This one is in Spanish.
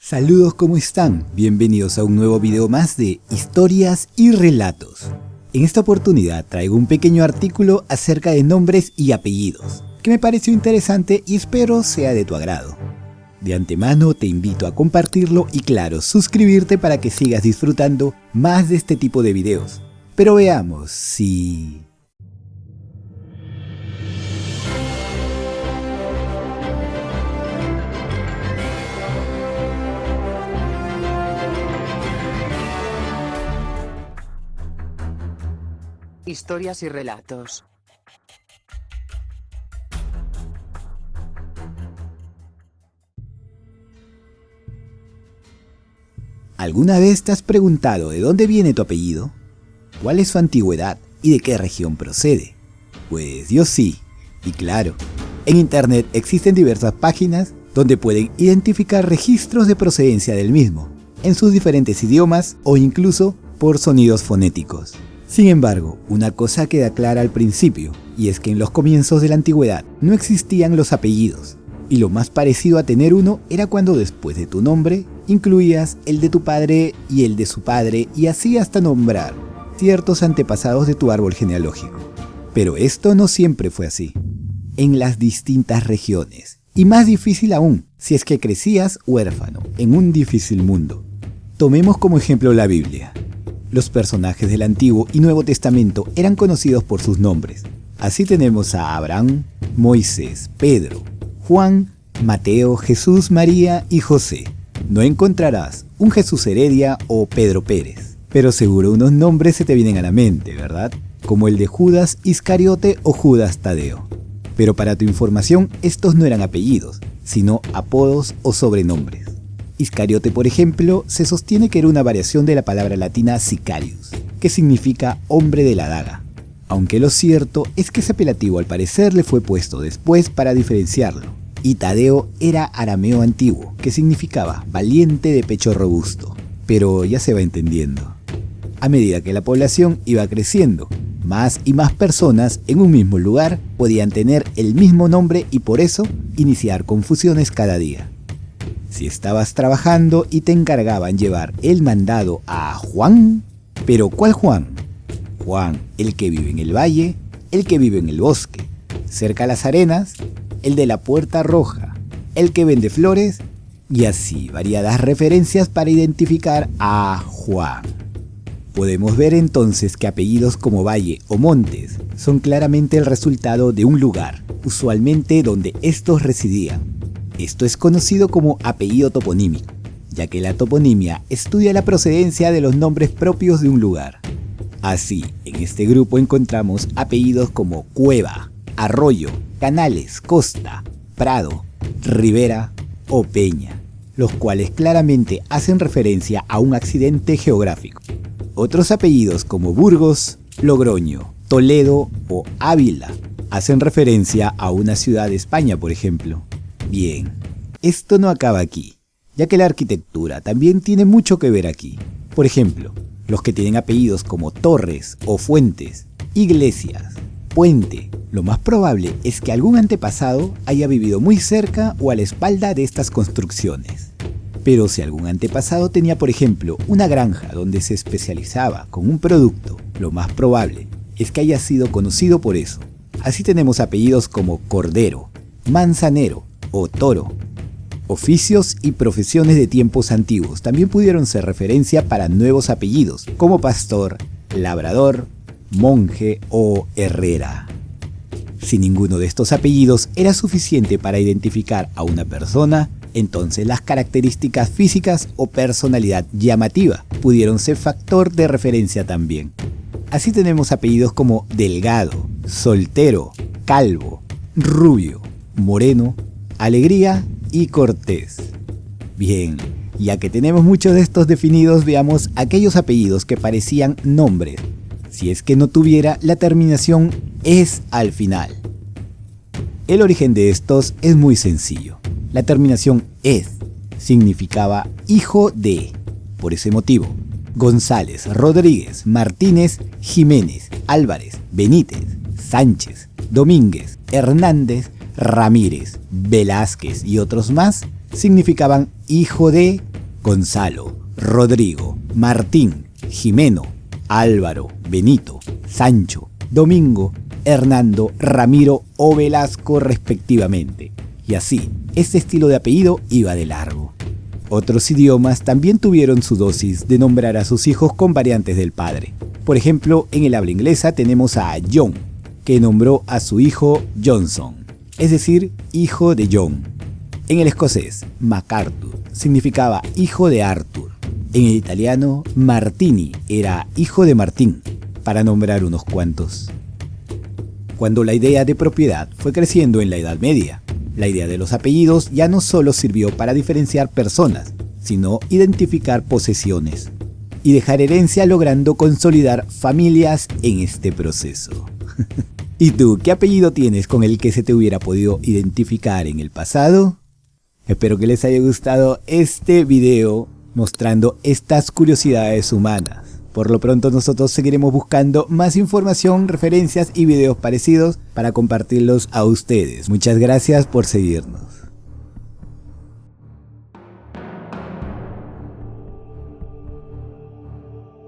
Saludos, ¿cómo están? Bienvenidos a un nuevo video más de Historias y Relatos. En esta oportunidad traigo un pequeño artículo acerca de nombres y apellidos, que me pareció interesante y espero sea de tu agrado. De antemano te invito a compartirlo y claro, suscribirte para que sigas disfrutando más de este tipo de videos. Pero veamos si... Historias y relatos. ¿Alguna vez te has preguntado de dónde viene tu apellido? ¿Cuál es su antigüedad y de qué región procede? Pues yo sí, y claro, en internet existen diversas páginas donde pueden identificar registros de procedencia del mismo, en sus diferentes idiomas o incluso por sonidos fonéticos. Sin embargo, una cosa queda clara al principio, y es que en los comienzos de la antigüedad no existían los apellidos, y lo más parecido a tener uno era cuando después de tu nombre incluías el de tu padre y el de su padre y así hasta nombrar ciertos antepasados de tu árbol genealógico. Pero esto no siempre fue así. En las distintas regiones, y más difícil aún, si es que crecías huérfano en un difícil mundo. Tomemos como ejemplo la Biblia. Los personajes del Antiguo y Nuevo Testamento eran conocidos por sus nombres. Así tenemos a Abraham, Moisés, Pedro, Juan, Mateo, Jesús, María y José. No encontrarás un Jesús Heredia o Pedro Pérez, pero seguro unos nombres se te vienen a la mente, ¿verdad? Como el de Judas Iscariote o Judas Tadeo. Pero para tu información, estos no eran apellidos, sino apodos o sobrenombres. Iscariote, por ejemplo, se sostiene que era una variación de la palabra latina sicarius, que significa hombre de la daga, aunque lo cierto es que ese apelativo al parecer le fue puesto después para diferenciarlo, y Tadeo era arameo antiguo, que significaba valiente de pecho robusto, pero ya se va entendiendo. A medida que la población iba creciendo, más y más personas en un mismo lugar podían tener el mismo nombre y por eso iniciar confusiones cada día. Si estabas trabajando y te encargaban llevar el mandado a Juan, ¿pero cuál Juan? Juan, el que vive en el valle, el que vive en el bosque, cerca a las arenas, el de la puerta roja, el que vende flores, y así variadas referencias para identificar a Juan. Podemos ver entonces que apellidos como Valle o Montes son claramente el resultado de un lugar, usualmente donde estos residían. Esto es conocido como apellido toponímico, ya que la toponimia estudia la procedencia de los nombres propios de un lugar. Así, en este grupo encontramos apellidos como Cueva, Arroyo, Canales, Costa, Prado, Ribera o Peña, los cuales claramente hacen referencia a un accidente geográfico. Otros apellidos como Burgos, Logroño, Toledo o Ávila hacen referencia a una ciudad de España, por ejemplo. Bien, esto no acaba aquí, ya que la arquitectura también tiene mucho que ver aquí. Por ejemplo, los que tienen apellidos como Torres o Fuentes, Iglesias, Puente, lo más probable es que algún antepasado haya vivido muy cerca o a la espalda de estas construcciones. Pero si algún antepasado tenía, por ejemplo, una granja donde se especializaba con un producto, lo más probable es que haya sido conocido por eso. Así tenemos apellidos como Cordero, Manzanero o Toro. Oficios y profesiones de tiempos antiguos también pudieron ser referencia para nuevos apellidos, como pastor, labrador, monje o herrera. Si ninguno de estos apellidos era suficiente para identificar a una persona, entonces las características físicas o personalidad llamativa pudieron ser factor de referencia también. Así tenemos apellidos como Delgado, Soltero, Calvo, Rubio, Moreno, Alegría y Cortés. Bien, ya que tenemos muchos de estos definidos, veamos aquellos apellidos que parecían nombres, si es que no tuviera la terminación es al final. El origen de estos es muy sencillo. La terminación es significaba hijo de. Por ese motivo, González, Rodríguez, Martínez, Jiménez, Álvarez, Benítez, Sánchez, Domínguez, Hernández, Ramírez, Velázquez y otros más significaban hijo de Gonzalo, Rodrigo, Martín, Jimeno, Álvaro, Benito, Sancho, Domingo, Hernando, Ramiro o Velasco respectivamente. Y así, este estilo de apellido iba de largo. Otros idiomas también tuvieron su dosis de nombrar a sus hijos con variantes del padre. Por ejemplo, en el habla inglesa tenemos a John, que nombró a su hijo Johnson, es decir, hijo de John. En el escocés, MacArthur significaba hijo de Arthur. En el italiano, Martini era hijo de Martín, para nombrar unos cuantos. Cuando la idea de propiedad fue creciendo en la Edad Media, la idea de los apellidos ya no solo sirvió para diferenciar personas, sino identificar posesiones y dejar herencia, logrando consolidar familias en este proceso. ¿Y tú, qué apellido tienes con el que se te hubiera podido identificar en el pasado? Espero que les haya gustado este video mostrando estas curiosidades humanas. Por lo pronto nosotros seguiremos buscando más información, referencias y videos parecidos para compartirlos a ustedes. Muchas gracias por seguirnos.